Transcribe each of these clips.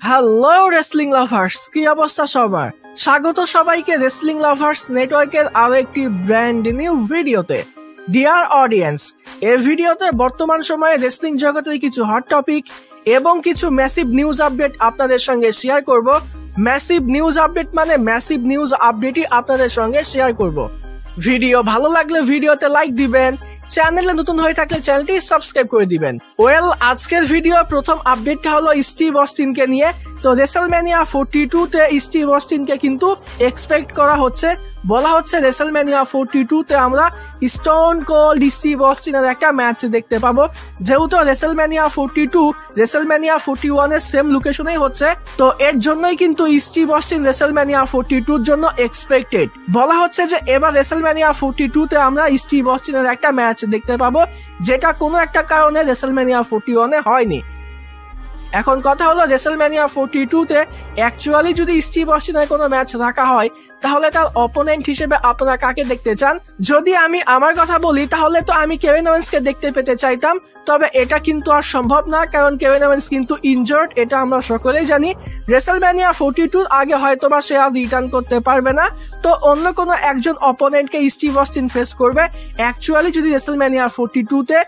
Hello wrestling lovers, কি অবস্থা সবার? স্বাগত সবাইকে রেসলিং লাভার্স নেটওয়ার্কের আরো একটি ব্র্যান্ড নিউ ভিডিওতে। ডিয়ার অডিয়েন্স, এই ভিডিওতে বর্তমান সময়ে রেসলিং জগতের কিছু হট টপিক এবং কিছু ম্যাসিভ নিউজ আপডেট আপনাদের সঙ্গে শেয়ার করব। ম্যাসিভ নিউজ আপডেট মানে ম্যাসিভ নিউজ আপডেটই আপনাদের সঙ্গে শেয়ার করব। ভিডিও ভালো লাগলে ভিডিওতে লাইক দিবেন, চ্যানেলে নতুন হয়ে থাকলে চ্যানেলটি সাবস্ক্রাইব করে দিবেন। আজকের ভিডিও প্রথম আপডেটটা হলো স্টিভ অস্টিনকে নিয়ে। তো রেসলম্যানিয়া 42 তে স্টিভ অস্টিনকে কিন্তু এক্সপেক্ট করা হচ্ছে। বলা হচ্ছে রেসলম্যানিয়া 42 তে আমরা স্টোন কোল্ড স্টিভ অস্টিনের একটা ম্যাচ দেখতে পাবো। যেহেতু রেসলম্যানিয়া 42 রেসলম্যানিয়া 41 এর সেম লোকেশনেই হচ্ছে, তো এর জন্যই কিন্তু স্টিভ অস্টিন রেসলম্যানিয়া 42 এর জন্য এক্সপেক্টেড। বলা হচ্ছে যে এবার রেসলম্যানিয়া 42 তে আমরা স্টিভ অস্টিনের একটা ম্যাচ দেখতে পাবো, যেটা কোনো একটা কারণে রেসলম্যানিয়া 41 এ হয়নি। এখন কথা হলো রেসলম্যানিয়া 42 তে অ্যাকচুয়ালি যদি স্টিভ অস্টিনের কোনো ম্যাচ রাখা হয়, তাহলে তার অপোনেন্ট হিসেবে আপনারা কাকে দেখতে চান? যদি আমি আমার কথা বলি, তাহলে তো আমি কেভিন ওয়েন্সকে দেখতে পেতে চাইতাম, তবে এটা কিন্তু আর সম্ভব না, কারণ কেভিন ওয়েন্স কিন্তু ইনজার্ড, এটা আমরা সকলেই জানি। রেসলম্যানিয়া 42 আগে হয়তোবা সে আর রিটার্ন করতে পারবে না, তো অন্য কোনো একজন অপোনেন্টকে স্টিভ অস্টিন ফেস করবে অ্যাকচুয়ালি যদি রেসলম্যানিয়া 42 তে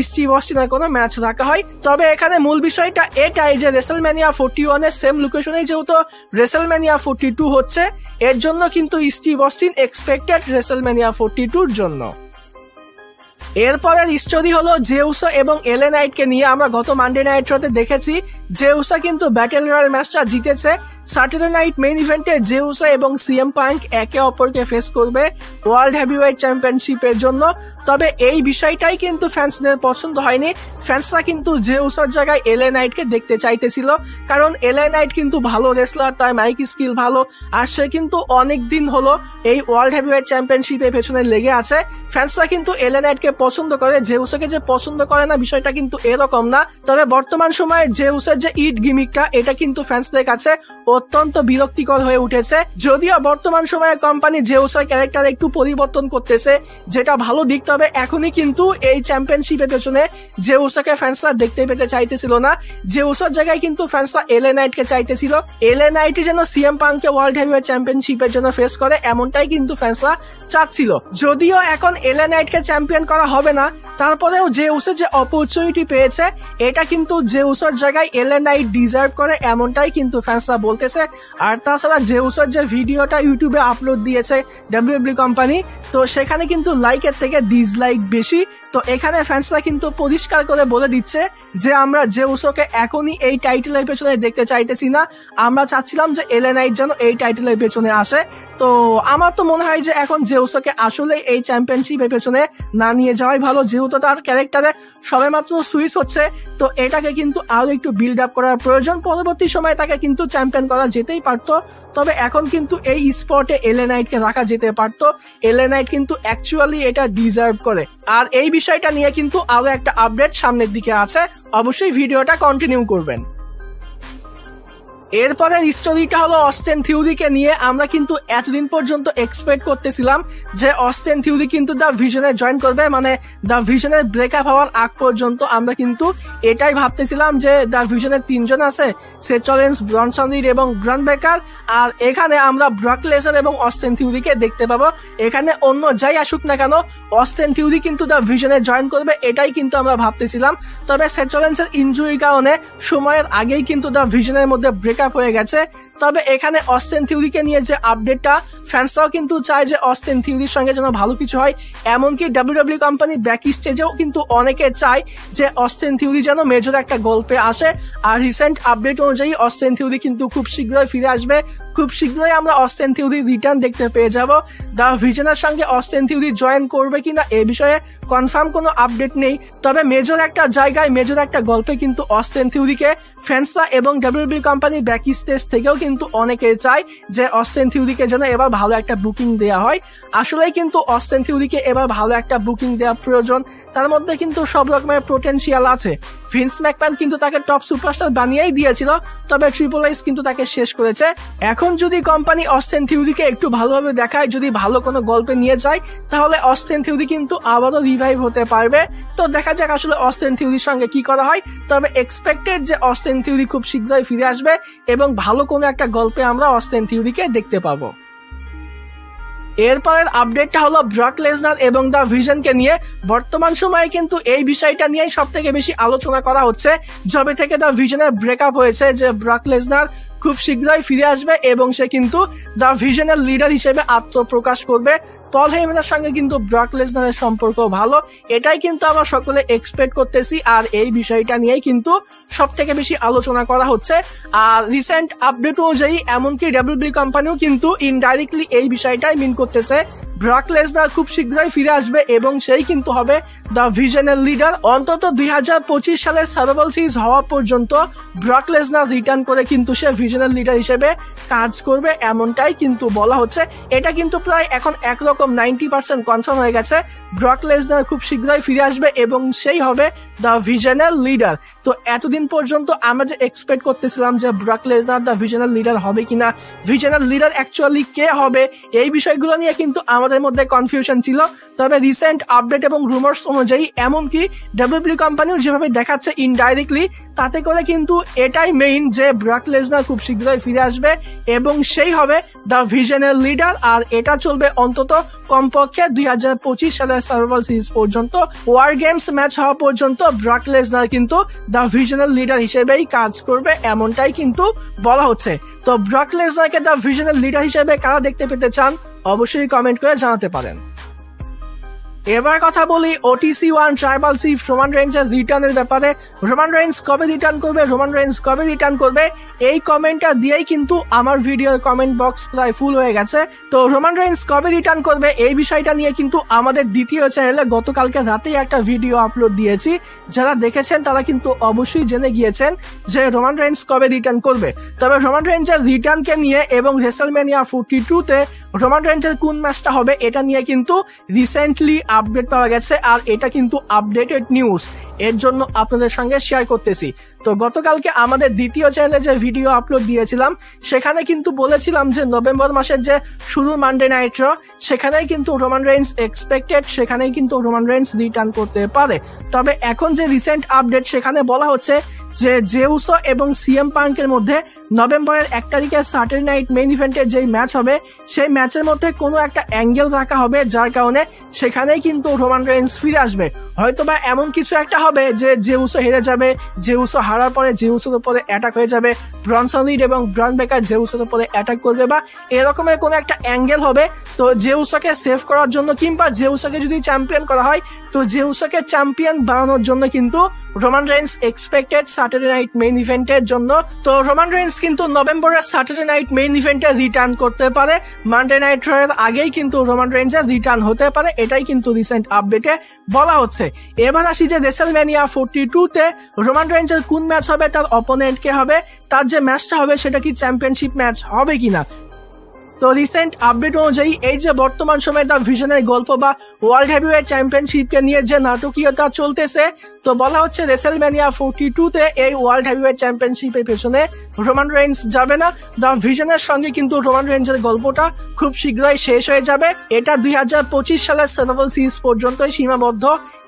স্টিভ অস্টিনের কোনো ম্যাচ রাখা হয়। তবে এখানে মূল বিষয়টা এটাই যে রেসলম্যানিয়া 41 এর সেম লোকেশনে যেহেতু রেসলম্যানিয়া 42 হচ্ছে, এর জন্য কিন্তু স্টিভ অস্টিন এক্সপেক্টেড রেসলম্যানিয়া 42 এর জন্য। এরপরের স্টোরি হলো জে উসো এবং এলএ নাইটকে নিয়ে। আমরা গত মানডে নাইট শোতে দেখেছি জে উসো কিন্তু ব্যাটল রয়্যাল ম্যাচটা জিতেছে। স্যাটারডে নাইট মেইন ইভেন্টে জে উসো এবং সিএম পাঙ্ক একে অপরকে ফেস করবে ওয়ার্ল্ড হেভিওয়েট চ্যাম্পিয়নশিপের জন্য। তবে এই বিষয়টাই কিন্তু ফ্যান্সদের পছন্দ হয়নি। ফ্যান্সরা কিন্তু জে উসোর জায়গায় এলএ নাইটকে দেখতে চাইতেছিল, কারণ এলএ নাইট কিন্তু ভালো রেসলার, তার মাইক স্কিল ভালো, আর সে কিন্তু অনেক দিন হলো এই ওয়ার্ল্ড হেভিওয়েট চ্যাম্পিয়নশিপের পেছনে লেগে আছে। ফ্যান্সরা কিন্তু এলএ নাইটকে পছন্দ করে, জে উসোকে যে পছন্দ করে না বিষয়টা কিন্তু এরকম না। তবে বর্তমান সময়ে জে উসোর যে ইট গিমিকটা, এটা কিন্তু ফ্যান্সদের কাছে অত্যন্ত বিরক্তিকর হয়ে উঠেছে। যদিও বর্তমান সময়ে কোম্পানি জে উসোর ক্যারেক্টার একটু পরিবর্তন করতেছে, যেটা ভালো দিক। তবে এখনই কিন্তু এই চ্যাম্পিয়নশিপের পেছনে জে উসোকে ফ্যান্সরা দেখতে পেতে চাইতেছিল না। জে উসোর জায়গায় কিন্তু ফ্যান্সরা এলএ নাইটকে চাইতেছিল। এলএ নাইট যেন সিএম পাঙ্ককে ওয়ার্ল্ড হেভিওয়েট চ্যাম্পিয়নশিপের জন্য ফেস করে, এমনটাই কিন্তু ফ্যান্সরা চাচ্ছিল। যদিও এখন এলএ নাইটকে চ্যাম্পিয়ন করা হবে না, তারপরেও জে উসো যে অপরচুনিটি পেয়েছে, এটা কিন্তু জে উসোর জায়গায় এলএ নাইট ডিজার্ভ করে, এমনটাই কিন্তু ফ্যান্সরা বলতেছে। আর তাছাড়া জে উসোর যে ভিডিওটা ইউটিউবে আপলোড দিয়েছে ডাব্লিউডাব্লিউই কোম্পানি, তো সেখানে কিন্তু লাইকের থেকে ডিসলাইক বেশি। তো এখানে ফ্যান্সরা কিন্তু পরিষ্কার করে বলে দিচ্ছে যে আমরা জে উসোকে এখনই এই টাইটেলের পেছনে দেখতে চাইতেছি না, আমরা চাচ্ছিলাম যে এলএ নাইট যেন এই টাইটেলের পেছনে আসে। তো আমার তো মনে হয় যে এখন জে উসোকে আসলে এই চ্যাম্পিয়নশিপের পেছনে না নিয়ে যাওয়াই ভালো, যেহেতু তার ক্যারেক্টারে সবেমাত্র সুইচ হচ্ছে। তো এটাকে কিন্তু আরো একটু বিল্ড আপ করার প্রয়োজন। পরবর্তী সময়ে তাকে কিন্তু চ্যাম্পিয়ন করা যেতেই পারতো, তবে এখন কিন্তু এই স্পটে এলএ নাইটকে রাখা যেতে পারতো। এলএ নাইট কিন্তু অ্যাকচুয়ালি এটা ডিজার্ভ করে। আর এই বিষয়টা নিয়ে কিন্তু আরো একটা আপডেট সামনের দিকে আছে, অবশ্যই ভিডিওটা কন্টিনিউ করবেন। এরপরের স্টোরিটা হলো অস্টিন থিওরিকে নিয়ে। আমরা কিন্তু এতদিন পর্যন্ত এক্সপেক্ট করতেছিলাম যে অস্টিন থিওরি কিন্তু দ্য ভিশনে জয়েন করবে, মানে দ্য ভিশনের ব্রেকআপ হওয়ার আগ পর্যন্ত আমরা কিন্তু এটাই ভাবতেছিলাম যে দ্য ভিশনের 3 জন আছে, সেথ রলিন্স, ব্রনসন রিড এবং ব্রন ব্রেকার, আর এখানে আমরা ব্রক লেসনার এবং অস্টিন থিওরিকে দেখতে পাবো। এখানে অন্য যাই আসুক না কেন, অস্টিন থিওরি কিন্তু দ্য ভিশনে জয়েন করবে, এটাই কিন্তু আমরা ভাবতেছিলাম। তবে সেথ রলিন্সের ইনজুরির কারণে সময়ের আগেই কিন্তু দ্য ভিশনের মধ্যে ব্রেকআপ হয়ে গেছে। তবে এখানে অস্টিন থিওরিকে নিয়ে যে আপডেটটা, ফ্যান্সরাও কিন্তু চায় যে অস্টিন থিওরির সঙ্গে যেন ভালো কিছু হয়। এমনকি ডাব্লিউডাব্লিউই কোম্পানি ব্যাক স্টেজেও কিন্তু অনেকে চায় যে অস্টিন থিওরি যেন মেজর একটা গল্পে আসে। আর রিসেন্ট আপডেট অনুযায়ী অস্টিন থিওরি কিন্তু খুব শীঘ্রই ফিরে আসবে। খুব শীঘ্রই আমরা অস্টিন থিওরি রিটার্ন দেখতে পেয়ে যাব। দ্য ভিশনের সঙ্গে অস্টিন থিওরি জয়েন করবে কিনা এ বিষয়ে কনফার্ম কোনো আপডেট নেই। তবে মেজর একটা জায়গায়, মেজর একটা গল্পে কিন্তু অস্টিন থিওরিকে ফ্যান্সরা এবং ডাব্লিউডাব্লিউই কোম্পানি ব্যাক স্টেজ থেকেও কিন্তু অনেকে চায় যে অস্টিন থিওরিকে যেন এবার ভালো একটা বুকিং দেওয়া হয়। আসলেই কিন্তু অস্টিন থিওরিকে এবার ভালো একটা বুকিং দেওয়া প্রয়োজন। তার মধ্যে কিন্তু সব রকমের পোটেনশিয়াল আছে। ভিন্স ম্যাকম্যান কিন্তু তাকে টপ সুপারস্টার বানিয়েই দিয়েছিল, তবে ট্রিপল এইচ কিন্তু তাকে শেষ করেছে। এখন যদি কোম্পানি অস্টিন থিওরিকে একটু ভালোভাবে দেখায়, যদি ভালো কোনো গল্পে নিয়ে যায়, তাহলে অস্টিন থিওরি কিন্তু আবারও রিভাইভ হতে পারবে। তো দেখা যাক আসলে অস্টিন থিওরির সঙ্গে কি করা হয়। তবে এক্সপেক্টেড যে অস্টিন থিওরি খুব শীঘ্রই ফিরে আসবে এবং ভালো কোনো একটা গল্পে আমরা অস্টিন থিওরিকে দেখতে পাবো। এরপরের আপডেটটা হলো ব্রক লেসনার এবং দ্য ভিশনকে নিয়ে। বর্তমান সময়ে কিন্তু এই বিষয়টা নিয়েই সব থেকে বেশি আলোচনা করা হচ্ছে, যবে থেকে দ্য ভিশনের ব্রেকআপ হয়েছে, যে ব্রক লেসনার খুব শীঘ্রই ফিরে আসবে এবং সে কিন্তু দ্য ভিশনের লিডার হিসেবে আত্মপ্রকাশ করবে। পল হেইম্যানের সঙ্গে কিন্তু ব্রক লেসনারের সম্পর্ক ভালো, এটাই কিন্তু আমরা সকলে এক্সপেক্ট করতেছি। আর এই বিষয়টা নিয়েই কিন্তু সব থেকে বেশি আলোচনা করা হচ্ছে। আর রিসেন্ট আপডেট অনুযায়ী এমনকি ডাব্লিউডাব্লিউই কোম্পানিও কিন্তু ইনডাইরেক্টলি এই বিষয়টাই মিন করতেছে, ব্রক লেসনার খুব শীঘ্রই ফিরে আসবে এবং সেই কিন্তু হবে দ্য ভিশনের লিডার। অন্তত 2025 সালের সার্ভাইভাল সিরিজ হওয়া পর্যন্ত ব্রক লেসনার রিটার্ন করে কিন্তু সে ভিশনের লিডার হিসেবে কাজ করবে, এমনটাই কিন্তু বলা হচ্ছে। এটা কিন্তু প্রায় এখন একরকম 90% কনফার্ম হয়ে গেছে, ব্রক লেসনার খুব শীঘ্রই ফিরে আসবে এবং সেই হবে দ্য ভিশনের লিডার। তো এতদিন পর্যন্ত আমরা যে এক্সপেক্ট করতেছিলাম যে ব্রক লেসনার দ্য ভিশনের লিডার হবে কিনা, ভিশনের লিডার অ্যাকচুয়ালি কে হবে, এই বিষয়গুলো নিয়ে কিন্তু আমাদের মধ্যে কনফিউশন ছিল। তবে রিসেন্ট আপডেট এবং রুমার্স অনুযায়ী এমনকি ডাব্লিউডাব্লিউই কোম্পানিও যেভাবে দেখাচ্ছে ইনডাইরেক্টলি, তাতে করে কিন্তু এটাই মেইন যে ব্রক লেসনার খুব শীঘ্রই ফিরে আসবে এবং সেই হবে দ্য ভিশনের লিডার। আর এটা চলবে অন্তত কমপক্ষে 2025 সালের সার্ভাইভাল সিরিজ পর্যন্ত। ওয়ার গেমস ম্যাচ হওয়া পর্যন্ত ব্রক লেসনার কিন্তু দ্য ভিশনের লিডার হিসেবেই কাজ করবে, এমনটাই কিন্তু বলা হচ্ছে। তো ব্রক লেসনারকে দ্য ভিশনের লিডার হিসেবে কারা দেখতে পেতে চান অবশ্যই কমেন্ট করে জানাতে পারেন। এবার কথা বলি ওটিসি 1 ট্রাইবাল চিফ রোমান রেইন্সের রিটার্নের ব্যাপারে। রোমান রেইন্স কবে রিটার্ন করবে, রোমান রেইন্স কবে রিটার্ন করবে, এই কমেন্টটা দিয়েই কিন্তু আমার ভিডিওর কমেন্ট বক্স প্রায় ফুল হয়ে গেছে। তো রোমান রেইন্স কবে রিটার্ন করবে এই বিষয়টা নিয়ে কিন্তু আমাদের দ্বিতীয় চ্যানেলে গতকালকে রাতেই একটা ভিডিও আপলোড দিয়েছি, যারা দেখেছেন তারা কিন্তু অবশ্যই জেনে গিয়েছেন যে রোমান রেইন্স কবে রিটার্ন করবে। তবে রোমান রেইন্সের রিটার্নকে নিয়ে এবং রেসলম্যানিয়া 42-তে রোমান রেইন্সের কোন ম্যাচটা হবে এটা নিয়ে কিন্তু রিসেন্টলি আপডেট পাওয়া গেছে, আর এটা কিন্তু আপডেটেড নিউজ, এর জন্য আপনাদের সঙ্গে শেয়ার করতেছি। তো গতকালকে আমাদের দ্বিতীয় চ্যানেলে যে ভিডিও আপলোড দিয়েছিলাম সেখানে কিন্তু বলেছিলাম যে নভেম্বর মাসের যে শুরুর মানডে নাইট র, সেখানেই কিন্তু রোমান রেইন্স এক্সপেক্টেড, সেখানেই কিন্তু রোমান রেইন্স রিটার্ন করতে পারে। তবে এখন যে রিসেন্ট আপডেট সেখানে বলা হচ্ছে যে জেউসো এবং সিএম পাঙ্কের মধ্যে নভেম্বরের 1 তারিখে স্যাটারডে নাইট মেইন ইভেন্টের যেই ম্যাচ হবে সেই ম্যাচের মধ্যে কোনো একটা অ্যাঙ্গেল রাখা হবে, যার কারণে সেখানেই কিন্তু রোমান রেইন্স ফিরে আসবে। হয়তোবা এমন কিছু একটা হবে যে জেউসো হেরে যাবে, জেউসো হারার পরে জেউসোর উপরে অ্যাটাক হয়ে যাবে, ব্রনসন রিড এবং ব্রন বেকার জেউসোর উপরে অ্যাটাক করবে, বা এরকমের কোনো একটা অ্যাঙ্গেল হবে। তো জেউসোকে সেভ করার জন্য কিংবা জেউসোকে যদি চ্যাম্পিয়ন করা হয় তো জেউসোকে চ্যাম্পিয়ন বানানোর জন্য কিন্তু Roman Reigns expected Saturday night main ইভেন্টের জন্য। তো রোমান রেইন্স কিন্তু নভেম্বরের স্যাটারডে নাইট মেইন ইভেন্টে রিটার্ন করতে পারে, মানডে নাইট রয়ের আগেই কিন্তু রোমান রেইন্সের রিটার্ন হতে পারে, এটাই কিন্তু রিসেন্ট আপডেটে বলা হচ্ছে। এবার আসি যে রেসলম্যানিয়া 42-তে রোমান রেইন্সের কোন ম্যাচ হবে, তার অপোনেন্ট কে হবে, তার যে ম্যাচটা হবে সেটা কি চ্যাম্পিয়নশিপ ম্যাচ হবে কিনা। তো রিসেন্ট আপডেট অনুযায়ী এই যে বর্তমান সময়ে দ্য ভিশনের গল্প বা ওয়ার্ল্ড হেভিওয়েট চ্যাম্পিয়নশিপকে নিয়ে যে নাটকীয়তা চলতেছে, তো বলা হচ্ছে রেসলম্যানিয়া 42-তে এই ওয়ার্ল্ড হেভিওয়েট চ্যাম্পিয়নশিপের পেছনে রোমান রেইন্স যাবে না। দ্য ভিশনের সঙ্গে কিন্তু রোমান রেইন্সের গল্পটা খুব শীঘ্রই শেষ হয়ে যাবে, এটা 2025 সালের সার্ভাইভাল সিরিজ পর্যন্তই সীমাবদ্ধ,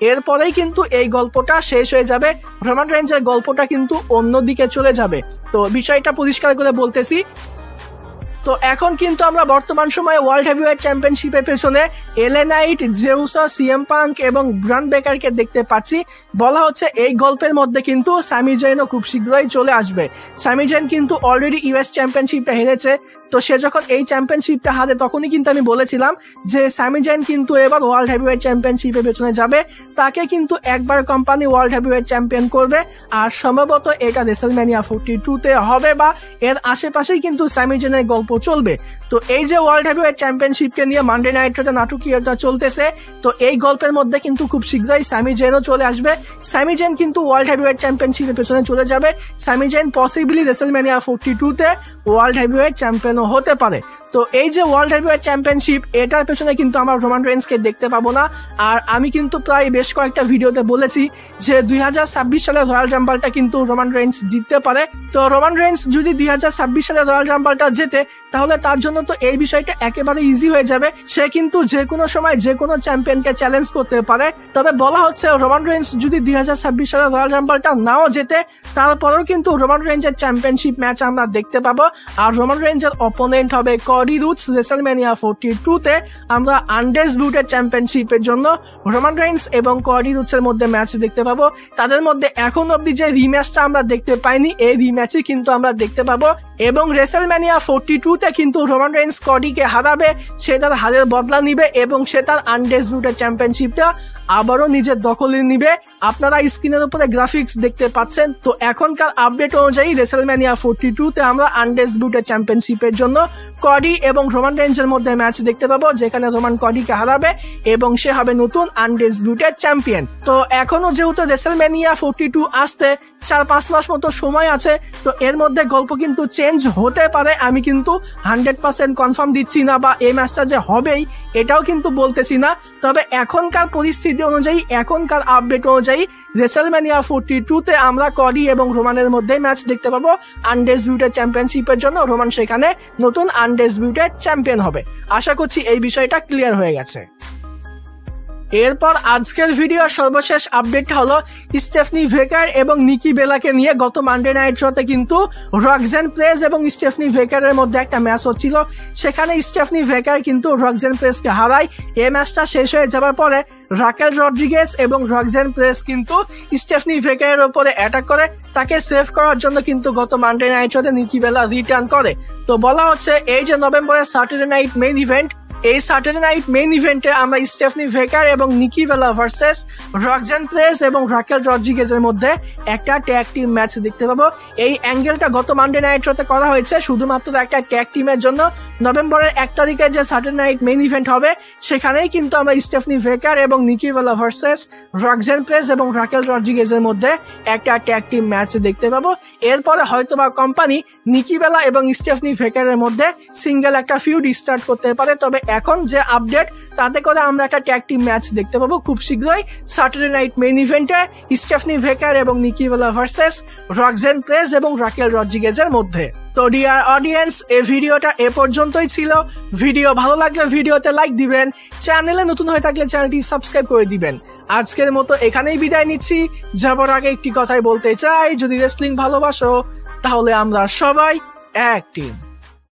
এরপরেই কিন্তু এই গল্পটা শেষ হয়ে যাবে, রোমান রেইন্সের গল্পটা কিন্তু অন্যদিকে চলে যাবে। তো বিষয়টা পরিষ্কার করে বলতেছি। তো এখন কিন্তু আমরা বর্তমান সময়ে ওয়ার্ল্ড হেভিওয়েট চ্যাম্পিয়নশিপের পেছনে এলএ নাইট, জেউসো, সিএম পাঙ্ক এবং ব্রন বেকারকে দেখতে পাচ্ছি। বলা হচ্ছে এই গল্পের মধ্যে কিন্তু স্যামি জেইনও খুব শীঘ্রই চলে আসবে। স্যামি জেইন কিন্তু অলরেডি ইউএস চ্যাম্পিয়নশিপটা হেরেছে, তো সে যখন এই চ্যাম্পিয়নশিপটা হারে তখনই কিন্তু আমি বলেছিলাম যে স্যামি জেইন কিন্তু এবার ওয়ার্ল্ড হেভিওয়েট চ্যাম্পিয়নশিপের পেছনে যাবে, তাকে কিন্তু একবার কোম্পানি ওয়ার্ল্ড হেভিওয়েট চ্যাম্পিয়ন করবে, আর সম্ভবত এটা রেসলম্যানিয়া 42-তে হবে বা এর আশেপাশেই কিন্তু স্যামি জেইনের গল্প চলবে। তো এই যে ওয়ার্ল্ড হেভিওয়েট চ্যাম্পিয়নশিপকে নিয়ে মানডে নাইটে নাটকীয়তা চলতেছে, তো এই গল্পের মধ্যে কিন্তু খুব শীঘ্রই স্যামি জেইনও চলে আসবে। স্যামি জেইন কিন্তু ওয়ার্ল্ড হেভিওয়েট চ্যাম্পিয়নশিপের পেছনে চলে যাবে, স্যামি জেইন পসিবলি রেসলম্যানিয়া 42-তে ওয়ার্ল্ড হেভিওয়েট চ্যাম্পিয়ন চ্যাম্পিয়নও হতে পারে। তো এই যে ওয়ার্ল্ড হেভিওয়েট চ্যাম্পিয়নশিপ, এটার পেছনে কিন্তু আমরা রোমান রেইন্সকে দেখতে পাবো না। আর আমি কিন্তু প্রায় বেশ কয়েকটা ভিডিওতে বলেছি যে 2026 সালে রয়্যাল রাম্বলটা কিন্তু রোমান রেইন্স জিততে পারে। তো রোমান রেইন্স যদি 2026 সালে রয়্যাল রাম্বলটা জেতে, তাহলে তার জন্য তো এই বিষয়টা একেবারে ইজি হয়ে যাবে। সে কিন্তু যে কোনো সময় যে কোনো চ্যাম্পিয়নকে চ্যালেঞ্জ করতে পারে। তবে বলা হচ্ছে রোমান রেইন্স যদি 2026 সালে রয়্যাল রাম্বলটা নাও জেতে, তারপরেও কিন্তু রোমান রেইন্সের চ্যাম্পিয়নশিপ ম্যাচ আমরা দেখতে পাবো। আর রোমান রেইন্সের অপোনেন্ট হবে কডি রুডস। রেসলম্যানিয়া 42-তে আমরা আনডিসপিউটেড চ্যাম্পিয়নশিপের জন্য রোমান রেইন্স এবং কডি রুডসের মধ্যে ম্যাচ দেখতে পাবো। তাদের মধ্যে এখন অব্দি যে রিম্যাচটা আমরা দেখতে পাইনি, এই রিম্যাচই কিন্তু আমরা দেখতে পাবো। এবং রেসলম্যানিয়া 42-তে কিন্তু রোমান রেইন্স কডিকে হারাবে, সে তার হারের বদলা নিবে এবং সে তার আনডিসপিউটেড চ্যাম্পিয়নশিপটা আবারও নিজের দখলে নিবে। আপনারা স্ক্রিনের উপরে গ্রাফিক্স দেখতে পাচ্ছেন। তো এখনকার আপডেট অনুযায়ী রেসলম্যানিয়া 42-তে আমরা আনডিসপিউটেড চ্যাম্পিয়নশিপের জন্য কডি এবং রোমান রেইন্সের মধ্যে ম্যাচ দেখতে পাবো, যেখানে রোমান কডিকে হারাবে এবং সে হবে নতুন আনডিসপিউটেড চ্যাম্পিয়ন। তো এখনো যেহেতু রেসলম্যানিয়া 42 আসতে 4-5 মাস মতো সময় আছে, তো এর মধ্যে গল্প কিন্তু চেঞ্জ হতে পারে। আমি কিন্তু 100% কনফার্ম দিচ্ছি না, বা এই ম্যাচটা যে হবেই এটাও কিন্তু বলতেছি না। তবে এখনকার পরিস্থিতি অনুযায়ী, এখনকার আপডেট অনুযায়ী রেসলম্যানিয়া 42-তে আমরা কডি এবং রোমানের মধ্যে ম্যাচ দেখতে পাবো আনডিসপিউটেড চ্যাম্পিয়নশিপের জন্য। রোমান সেখানে নতুন আনডিসপিউটেড চ্যাম্পিয়ন হবে। আশা করছি এই বিষয়টা ক্লিয়ার হয়ে গেছে। এরপর আজকের ভিডিওর সর্বশেষ আপডেটটা হলো স্টেফনি ভেকার এবং নিকি বেলাকে নিয়ে। গত মানডে নাইট শোতে কিন্তু রক্সেন প্রেস এবং স্টেফনি ভেকারের মধ্যে একটা ম্যাচ হচ্ছিল, সেখানে স্টেফনি ভেকার কিন্তু রক্সেন প্রেসকে হারায়। এই ম্যাচটা শেষ হয়ে যাওয়ার পরে রাকেল রড্রিগেজ এবং রক্সেন প্রেস কিন্তু স্টেফনি ভেকারের উপরে অ্যাটাক করে, তাকে সেভ করার জন্য কিন্তু গত মানডে নাইট শোতে নিকি বেলা রিটার্ন করে। তো বলা হচ্ছে এই যে নভেম্বরের স্যাটারডে নাইট মেইন ইভেন্ট, এই স্যাটারডে নাইট মেইন ইভেন্টে আমরা স্টেফনি ভেকার এবং নিকি বেলা ভার্সেস রক্সেন প্রেস এবং রাকেল রড্রিগেজের মধ্যে একটা ট্যাগ টিম ম্যাচ দেখতে পাবো। এই অ্যাঙ্গেলটা গত মানডে নাইট শোতে করা হয়েছে শুধুমাত্র একটা ট্যাগ টিমের জন্য। নভেম্বরের 1 তারিখে যে স্যাটারডে নাইট মেইন ইভেন্ট হবে, সেখানেই কিন্তু আমরা স্টেফনি ভেকার এবং নিকি বেলা ভার্সেস রক্সেন প্রেস এবং রাকেল রড্রিগেজের মধ্যে একটা ট্যাগ টিম ম্যাচ দেখতে পাবো। এরপরে হয়তোবা কোম্পানি নিকি বেলা এবং স্টেফনি ভেকারের মধ্যে সিঙ্গেল একটা ফিউড স্টার্ট করতে পারে। তবে এখন যে আপডেট, তাতে করে আমরা একটা ট্যাগ টিম ম্যাচ দেখতে পাবো খুব শীঘ্রই স্যাটারডে নাইট মেইন ইভেন্টে স্টেফনি ভেকার এবং নিকি বেলা ভার্সেস রক্সেন প্রেস এবং রাকেল রড্রিগেজের মধ্যে। তো ডিয়ার অডিয়েন্স, এই ভিডিওটা এ পর্যন্তই ছিল। ভিডিও ভালো লাগলে ভিডিওতে লাইক দিবেন, চ্যানেলে নতুন হয়ে থাকলে চ্যানেলটি সাবস্ক্রাইব করে দিবেন। আজকের মতো এখানেই বিদায় নিচ্ছি। যাবার আগে একটি কথাই বলতে চাই, যদি রেসলিং ভালোবাসো তাহলে আমরা সবাই এক টিম।